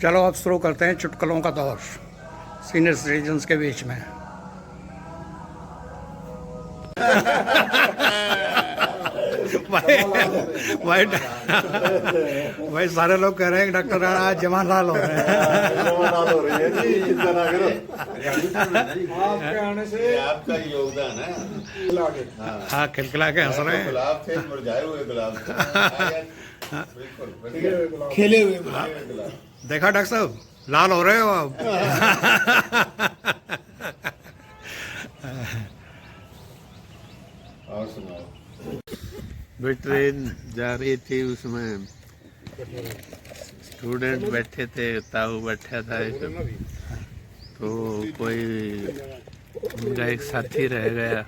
चलो अब शुरू करते हैं चुटकुलों का दौर सीनियर सिटीजन्स के बीच में। भाई भाई सारे लोग कह रहे हैं कि डॉक्टर राणा आज जवान लाल हो रहे हैं। आपके आने से आपका योगदान है। हाँ खिलखिला के हंस रहे हैं। गुलाब थे, मुरझाए हुए गुलाब थे। खेले हुए देखा डॉक्टर साहब लाल हो रहे हो आप। और सुनाओ। भी ट्रेन जा रही थी, उसमें स्टूडेंट बैठे थे, ताऊ बैठा था इसमें। तो कोई उनका एक साथी रह गया।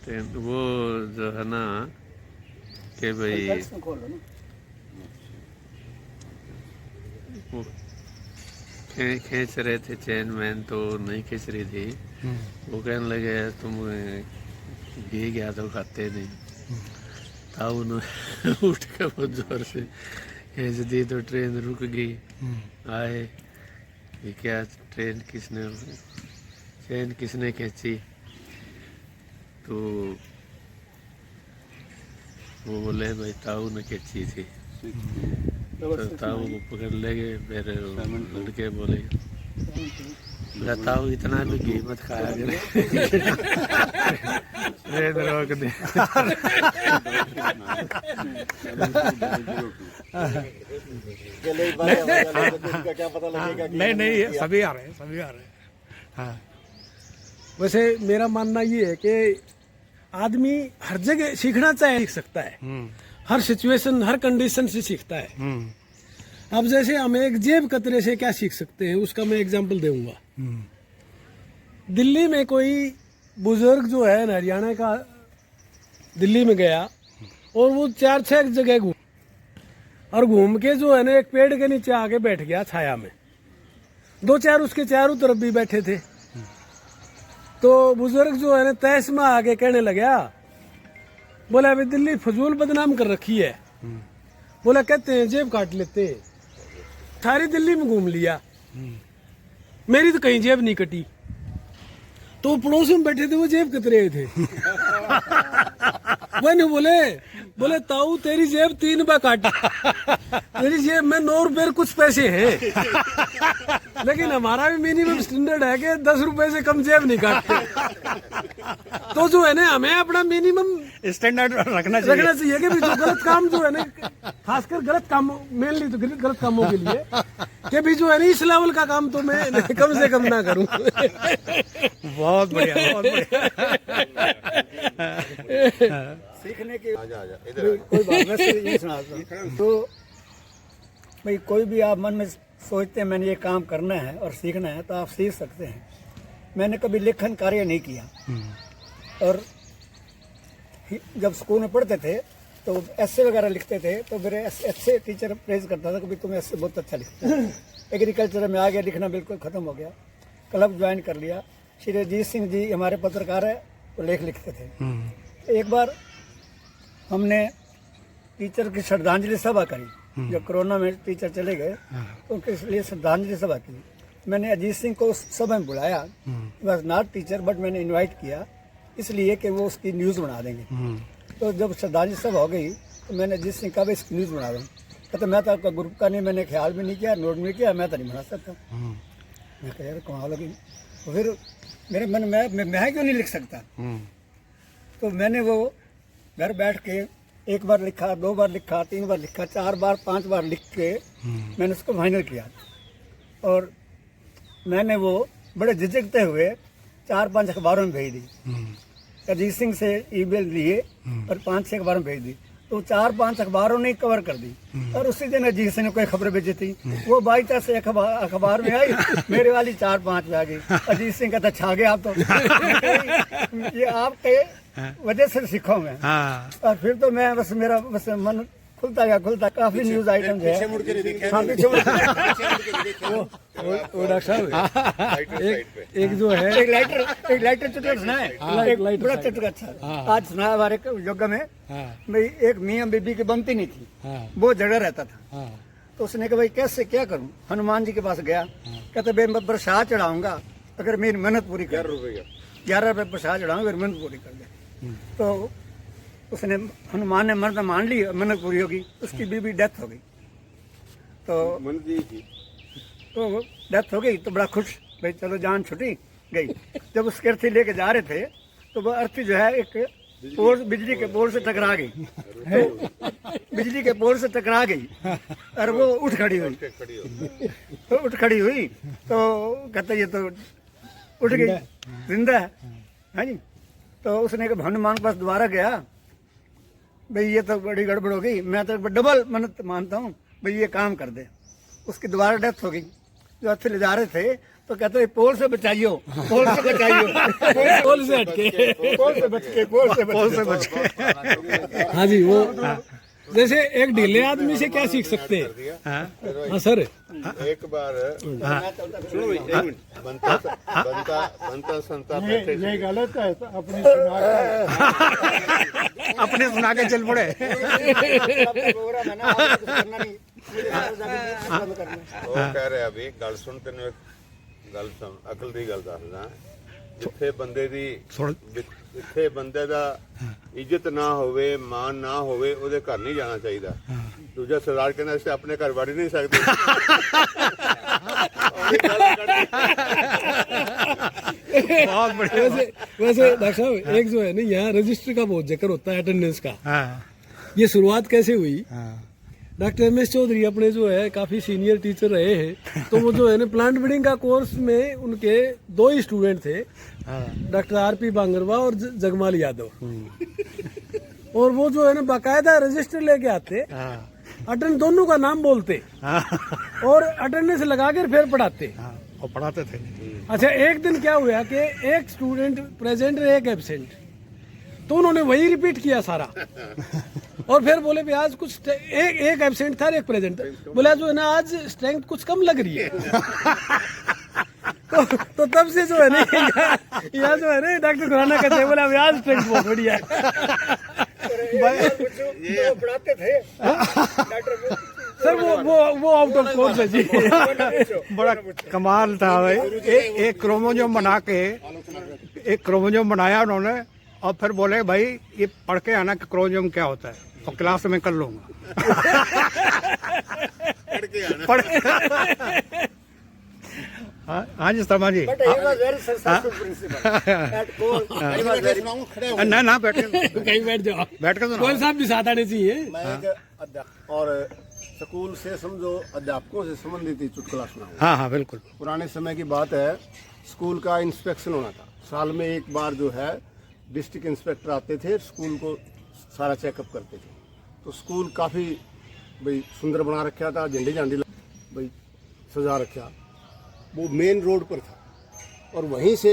तो वो जो है ना कि भाई वो खींच रहे थे चेन मैन, तो नहीं खींच रही थी। वो कहने लगे तुम घी गया तो खाते नहीं। ताऊ ने उठ के बहुत जोर से खींच दी तो ट्रेन रुक गई। आए ये क्या ट्रेन किसने चेन किसने खींची? तो वो बोले भाई ताऊ ने खींची थी। तो ताऊ को पकड़ ले गए। फिर लड़के बोले ताऊ इतना भी घी मत खाया करे। ट्रेन रोक दे। नहीं सभी आ रहे हैं, सभी आ रहे हैं। हाँ वैसे मेरा मानना ये है कि आदमी हर जगह सीखना चाहे सीख सकता है, हर सिचुएशन हर कंडीशन से सीखता है। अब जैसे हम एक जेब कतरे से क्या सीख सकते हैं, उसका मैं एग्जांपल दूंगा। दिल्ली में कोई बुजुर्ग जो है हरियाणा का दिल्ली में गया और वो 4-6 जगह घूम के जो है ना एक पेड़ के नीचे आके बैठ गया छाया में। 2-4 उसके चारों तरफ भी बैठे थे। तो बुजुर्ग जो है ना तैस में आके कहने लगा, बोला अभी दिल्ली फजूल बदनाम कर रखी है। बोला कहते हैं जेब काट लेते, सारी दिल्ली में घूम लिया, मेरी तो कहीं जेब नहीं कटी। तो पड़ोस में बैठे थे वो जेब कतरे थे। वही बोले ताऊ तेरी जेब 3 बार काटी, तेरी जेब में 9 रुपए कुछ पैसे हैं। लेकिन हमारा भी मिनिमम स्टैंडर्ड है कि 10 रुपए से कम जेब नहीं काटते। तो जो है ना हमें अपना मिनिमम स्टैंडर्ड रखना चाहिए कि भी जो गलत काम जो है ना, खासकर गलत काम मेनली तो गलत कामों के लिए, कि भी जो है ना इस लेवल का काम तो मैं कम से कम ना करूं। बहुत बढ़िया, बहुत बढ़िया। सीखने की कोई बात मैं ये सुनाता हूँ। तो भाई कोई भी आप मन में सोचते हैं मैंने ये काम करना है और सीखना है तो आप सीख सकते हैं। मैंने कभी लेखन कार्य नहीं किया, और जब स्कूल में पढ़ते थे तो ऐसे वगैरह लिखते थे तो मेरे ऐसे टीचर प्रेज करता था कि तुम ऐसे बहुत अच्छा लिखते हो। एग्रीकल्चर में आ गया, लिखना बिल्कुल ख़त्म हो गया। क्लब ज्वाइन कर लिया। श्री अजीत सिंह जी हमारे पत्रकार है, तो लेख लिखते थे। एक बार हमने टीचर की श्रद्धांजलि सभा करी। जब कोरोना में टीचर चले गए तो उनके लिए श्रद्धांजलि सभा की। मैंने अजीत सिंह को उस सभा में बुलाया, बस नॉट टीचर बट मैंने इनवाइट किया इसलिए कि वो उसकी न्यूज़ बना देंगे। तो जब श्रद्धांजलि सभा हो गई तो मैंने अजीत सिंह का भी इसकी न्यूज़ बना दूँ। कहते मैं तो आपका ग्रुप का नहीं, मैंने ख्याल भी नहीं किया, नोट नहीं किया, मैं तो नहीं बना सकता। मैं कह यार कमाल होगी। तो फिर मेरे मन में मैं क्यों नहीं लिख सकता। तो मैंने वो घर बैठ के 1 बार लिखा, 2 बार लिखा, 3 बार लिखा, 4 बार 5 बार लिख के मैंने उसको फाइनल किया। और मैंने वो बड़े झिझकते हुए 4-5 अखबारों में भेज दी। अजीत सिंह से ईमेल लिए और 5-6 अखबारों में भेज दी। तो 4-5 अखबारों ने कवर कर दी। और उसी दिन अजीत सिंह ने कोई खबर भेजी थी, वो बाई चांस से अखबार में आई, मेरे वाली 4-5 में आ गई। अजीत सिंह कहता छा गया आप तो। ये आपके वजह से सीखा मैं। और फिर तो मैं बस मेरा मन खुलता गया काफी न्यूज आइटम है। हाँ, पीछे मुड़ के वो डॉक्टर साहब एक जो है एक लाइटर चुटकुला सुना है, एक बड़ा चुटकुला अच्छा आज सुना है हमारे योग में। भाई एक मियाँ बीबी की बनती नहीं थी, वो झगड़ा रहता था। तो उसने कहा भाई कैसे क्या करूं, हनुमान जी के पास गया, कहते भाई मैं प्रसाद चढ़ाऊंगा अगर मेरी मेहनत पूरी कर, 11 रुपये प्रसाद चढ़ाऊंगा अगर मेहनत पूरी कर दे। तो उसने हनुमान ने मर्द मान ली, मेहनत पूरी होगी, उसकी बीबी डेथ हो गई। तो डेथ हो गई तो बड़ा खुश, भाई चलो जान छुटी गई। जब उसकी अर्थी लेके जा रहे थे तो वो अर्थी जो है एक पोल, बिजली के पोल से टकरा गई, बिजली के पोल से टकरा गई और वो उठ खड़ी हुई। तो कहते ये तो उठ गई, जिंदा है जी। तो उसने कहा हनुमान के पास दोबारा गया, भाई ये तो बड़ी गड़बड़ हो गई, मैं तो डबल मन्नत मानता हूँ, भाई ये काम कर दे। उसकी दोबारा डेथ हो गई। जो अच्छे ले जा रहे थे तो कहते पोल से बचाइयो, पोल से बचाइयो, पोल से हटके, पोल से बच के। हाँ जी, वो जैसे एक ढीले आदमी से क्या सीख सकते हैं? हाँ सर, एक बार बनता संता बैठे थे। गलत है, अपने सुना के चल पड़े। ਉਹ ਕਹਿ ਰਿਹਾ ਵੀ ਗੱਲ ਸੁਣ, ਤੈਨੂੰ ਇੱਕ ਗੱਲ ਅਕਲ ਦੀ ਗੱਲ ਦੱਸਦਾ। ਜਿੱਥੇ ਬੰਦੇ ਦਾ ਇੱਜ਼ਤ ਨਾ ਹੋਵੇ, ਮਾਨ ਨਾ ਹੋਵੇ, ਉਹਦੇ ਘਰ ਨਹੀਂ ਜਾਣਾ ਚਾਹੀਦਾ। ਦੂਜਾ ਸਰਦਾਰ ਕਹਿੰਦਾ ਅਸੀਂ ਆਪਣੇ ਘਰ ਵੜ ਨਹੀਂ ਸਕਦੇ। बहुत बढ़िया। वैसे डॉक्टर साहब एक जो है ना, यहाँ रजिस्टर का बहुत जिक्र होता है, अटेंडेंस का। ये शुरुआत कैसे हुई? डॉक्टर एम एस चौधरी अपने जो है काफी सीनियर टीचर रहे हैं, तो वो जो है ना प्लांट ब्रीडिंग का कोर्स में उनके 2 ही स्टूडेंट थे, डॉक्टर आरपी बांगरवा और जगमाल यादव। और वो जो है ना बाकायदा रजिस्टर लेके आते, अटेंड दोनों का नाम बोलते और अटेंडेंस लगा कर फिर पढ़ाते और पढ़ाते थे। अच्छा, एक दिन क्या हुआ कि एक स्टूडेंट प्रेजेंट और एक एब्सेंट, तो उन्होंने वही रिपीट किया सारा। और फिर बोले भी आज कुछ एक एब्सेंट था, एक प्रेजेंट था। बोला जो है ना आज स्ट्रेंथ कुछ कम लग रही है। तो तब से जो है ना यहाँ जो है ना डॉक्टर खुराना कहते हैं, बोला आज स्ट्रेंथ बहुत बढ़िया है। पढ़ाते थे सर, वो आउट ऑफ कोर्स है जी। बड़ा कमाल था भाई। एक क्रोमोजोम बनाया उन्होंने और फिर बोले भाई ये पढ़ के आना कि क्रोमोजोम क्या होता है, और क्लास में कर लूंगा। हाँ जी शर्मा जी। ना बैठे, कहीं बैठ जाओ, बैठ कर कोई साहब भी साथ आने चाहिए। मैं एक और स्कूल से समझो अध्यापकों से संबंधित ही चुटकुला सुनाऊंगा। हाँ बिल्कुल। पुराने समय की बात है, स्कूल का इंस्पेक्शन होना था। साल में एक बार जो है डिस्ट्रिक्ट इंस्पेक्टर आते थे, स्कूल को सारा चेकअप करते थे। तो स्कूल काफ़ी भाई सुंदर बना रखा था, झंडी झंडी भाई सजा रखा। वो मेन रोड पर था और वहीं से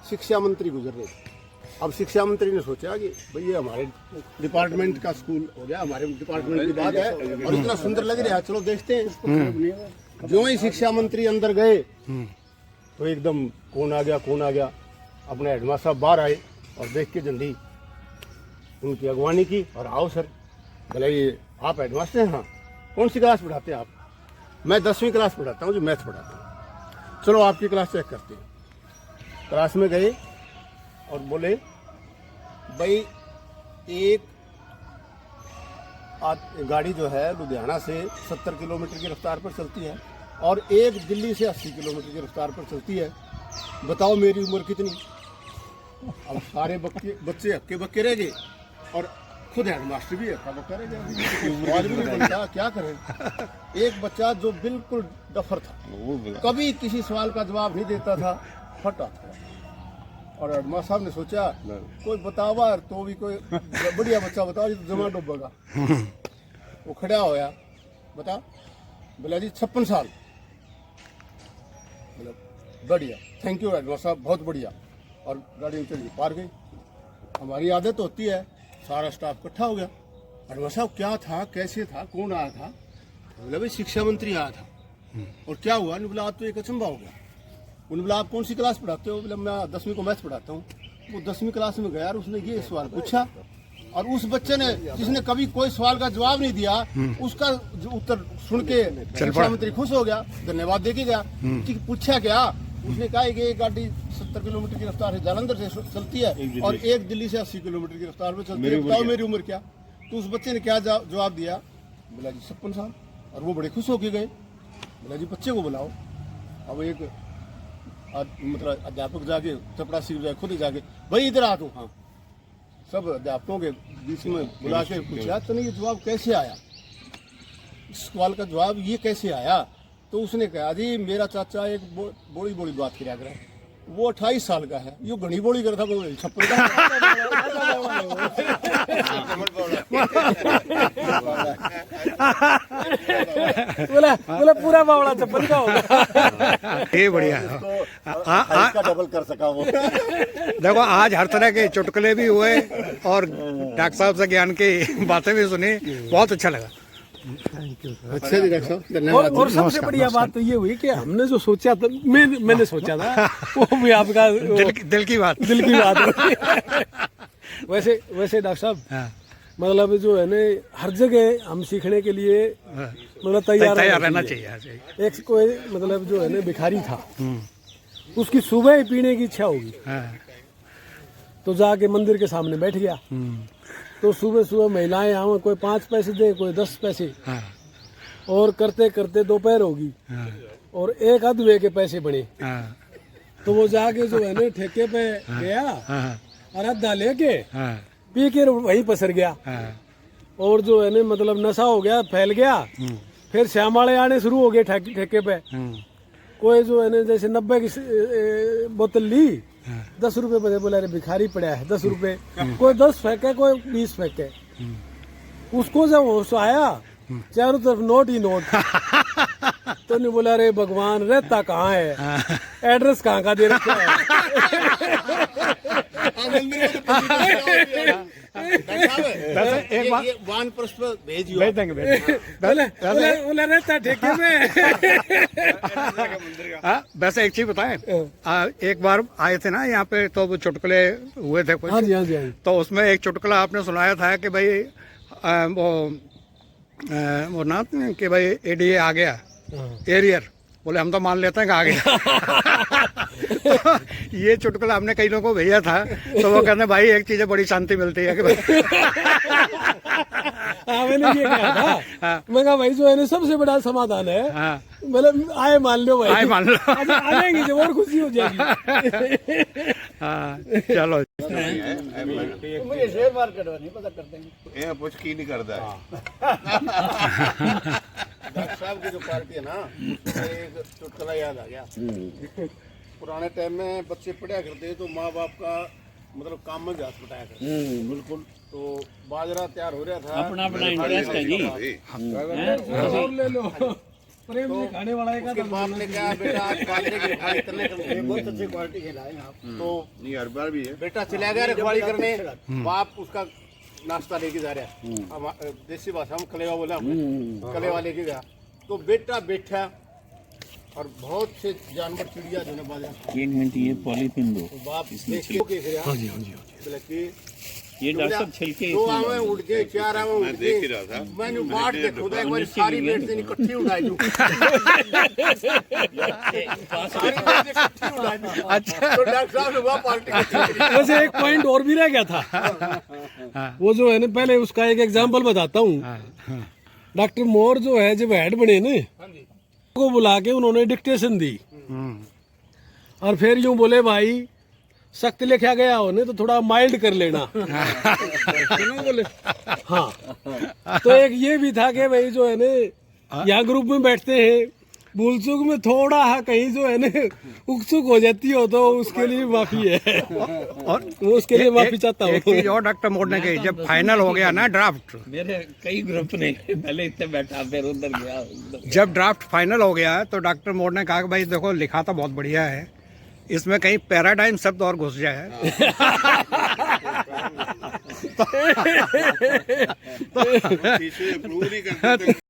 शिक्षा मंत्री गुजर रहे थे। अब शिक्षा मंत्री ने सोचा कि भाई ये हमारे डिपार्टमेंट का स्कूल हो गया, हमारे डिपार्टमेंट की बात है और इतना सुंदर लग रहा है, चलो देखते हैं। जो ही शिक्षा मंत्री अंदर गए तो एकदम कौन आ गया। अपने हेडमास्टर साहब बाहर आए और देख के झंडी उनकी अगवानी की और आओ सर। बोले ये आप हेडमास्टर हैं? हाँ। कौन सी क्लास पढ़ाते हैं आप? मैं 10वीं क्लास पढ़ाता हूँ, जो मैथ पढ़ाता हूँ। चलो आपकी क्लास चेक करते हैं। क्लास में गए और बोले भाई एक गाड़ी जो है लुधियाना से 70 किलोमीटर की रफ्तार पर चलती है और एक दिल्ली से 80 किलोमीटर की रफ्तार पर चलती है। बताओ मेरी उम्र कितनी? अब सारे बच्चे हक्के बक्के रह गए और खुद हेडमास्टर भी हक्का बक्का रह गया। सवाल भी नहीं बनता, क्या करें। एक बच्चा जो बिल्कुल डफर था, कभी किसी सवाल का जवाब नहीं देता था, फटा था। और हेडमास्टर साहब ने सोचा कोई बतावा तो भी कोई बढ़िया बच्चा बताओ जो जमा डूबेगा। वो खड़ा होया, बता। बोला जी 56 साल। बोला बढ़िया, थैंक यू हेडमास्टर साहब, बहुत बढ़िया। और गाड़ी में चली, पार गई। हमारी आदत होती है, सारा स्टाफ इकट्ठा हो गया, और साहब क्या था, कैसे था, कौन आया था? बोला भाई शिक्षा मंत्री आया था। और क्या हुआ? बोला आज तो एक अचंभा हो गया। उन्होंने बोला आप कौन सी क्लास पढ़ाते हो? बोला मैं 10वीं को मैथ्स पढ़ाता हूँ। वो 10वीं क्लास में गया और उसने ये सवाल पूछा और उस बच्चे ने जिसने कभी कोई सवाल का जवाब नहीं दिया उसका उत्तर सुन के शिक्षा मंत्री खुश हो गया, धन्यवाद देके गया। कि पूछा क्या? उसने कहा कि एक गाड़ी 70 किलोमीटर की रफ्तार से जालंधर से चलती है और एक दिल्ली से 80 किलोमीटर की रफ्तार में चलती है, बताओ मेरी उम्र क्या? तो उस बच्चे ने क्या जवाब दिया? बोला जी 56 साल। और वो बड़े खुश होके गए। बोला जी बच्चे को बुलाओ। अब एक मतलब अध्यापक जाके चपरासी जाके खुद ही जाके भाई इधर आ तू। हाँ, सब अध्यापकों के बीच में बुला के पूछा तो नहीं ये जवाब कैसे आया, इस सवाल का जवाब ये कैसे आया? तो उसने कहा जी मेरा चाचा एक बड़ी बड़ी बात किया करे, वो 28 साल का है, यो घनी बोली करता वो 56 का। बोला पूरा बावड़ा चप्पल का होगा। ये बढ़िया। इसका डबल कर सका वो। देखो आज हर तरह के चुटकुले भी हुए और डॉक्टर साहब से ज्ञान की बातें भी सुनी, बहुत अच्छा लगा। अच्छा जी डॉक्टर साहब धन्यवाद। और सबसे बढ़िया बात तो ये हुई कि हमने जो सोचा था, मैंने सोचा था वो भी आपका दिल की बात वैसे डॉक्टर साहब मतलब जो है ना हर जगह हम सीखने के लिए मतलब तैयार रहना चाहिए। एक कोई मतलब जो है ना भिखारी था, उसकी सुबह ही पीने की इच्छा होगी तो जाके मंदिर के सामने बैठ गया। तो सुबह सुबह महिलाएं आवे, कोई 5 पैसे दे, कोई 10 पैसे। और करते करते दोपहर होगी और एक अधवे के पैसे बने। तो वो जाके जो है ना ठेके पे गया और अद्धा लेके पी के वहीं पसर गया। और जो है ना मतलब नशा हो गया, फैल गया। फिर श्यामाले आने शुरू हो गए ठेके पे। कोई जो है ना जैसे 90 की बोतल ली, 10 रुपए बचे। बोला अरे भिखारी पड़ा है 10 रुपए। कोई 10 फेंके, कोई 20 फेंके। उसको जब होश आया चारों तरफ नोट ही नोट। तो नहीं बोला अरे भगवान रहता कहाँ है, एड्रेस कहाँ का दे रखा है। एक बात भेज देंगे बोला रहता ठेके में। वैसे एक चीज बताएं, एक बार आए थे ना यहाँ पे तो वो चुटकुले हुए थे कुछ। हाँ जी, हाँ जी, हाँ जी। तो उसमें एक चुटकुला आपने सुनाया था कि भाई वो ना कि भाई एडीए आ गया, एरियर बोले हम तो मान लेते हैं कि आ गया। तो ये चुटकुला हमने कई लोगों को भेजा था तो वो कहते भाई एक चीज बड़ी शांति मिलती है कि भाई। हाँ मैंने ये कहा था। मैं कहा भाई जो है ना सबसे बड़ा समाधान है, मतलब आए मान लो भाई, आए मान लो, आ जाएंगे जब और खुशी हो जाएगी। हाँ चलो। मुझे शेयर मार्केट नहीं पता करते हैं। ये कुछ की नहीं करता है। डॉक्टर साहब की जो पार्टी है ना, एक चुटकुला याद आ गया। पुराने टाइम में बच्चे पढ़ा करते तो माँ बाप का मतलब काम में हाथ बटाया करते। बिल्कुल। तो बाजरा तैयार हो रहा था, अपना इंटरेस्ट है जी। और ले लो प्रेम से खाने वाला एक उसके बाप ने कहा बेटा आज बाजरे की रखवाली करने के लिए बहुत अच्छी क्वालिटी खिलाए आप। तो नहीं हर बार भी है। बेटा चला गया रखवाली करने, बाप उसका नाश्ता लेके जा रहा है। अब देसी भाषा में कलेवा बोला, कलेवा लेके गया। तो बेटा बैठा और बहुत से जानवर चिड़िया जो है बाजरा, 1 मिनट ये पॉलीथीन दो। तो बाप देख के बोला कि ये डॉक्टर साहब छिलके 2 आवे उड़ गए, 4 आवे उड़ देख ही गए। रहा था। मैंने बाट देखो एक बार सारी बेट से इकट्ठी उड़ाई दूं। अच्छा, तो डॉक्टर साहब ने वह पार्टी वैसे एक पॉइंट और भी रह गया था। वो जो है ना पहले उसका एक एग्जांपल बताता हूँ। डॉक्टर मोर जो है जब हेड बने ना को बुला के उन्होंने डिक्टेशन दी और फिर यूं बोले भाई सख्त लिखा गया हो नहीं तो थोड़ा माइल्ड कर लेना। बोले हाँ। तो एक ये भी था कि भाई जो है ना यहाँ ग्रुप में बैठते हैं, भूल चूक में थोड़ा कहीं जो है ना उत्सुक हो जाती हो तो उसके लिए माफी है और उसके लिए माफी चाहता हूँ। एक चीज और डॉक्टर मोर ने कही, जब फाइनल हो गया ना ड्राफ्ट, मेरे कई ग्रुप ने पहले इतने बैठा फिर उधर गया। जब ड्राफ्ट फाइनल हो गया तो डॉक्टर मोर ने कहा कि भाई देखो लिखा तो बहुत बढ़िया है, इसमें कहीं पैराडाइम शब्द और घुस जाए शीशे अप्रूव नहीं करते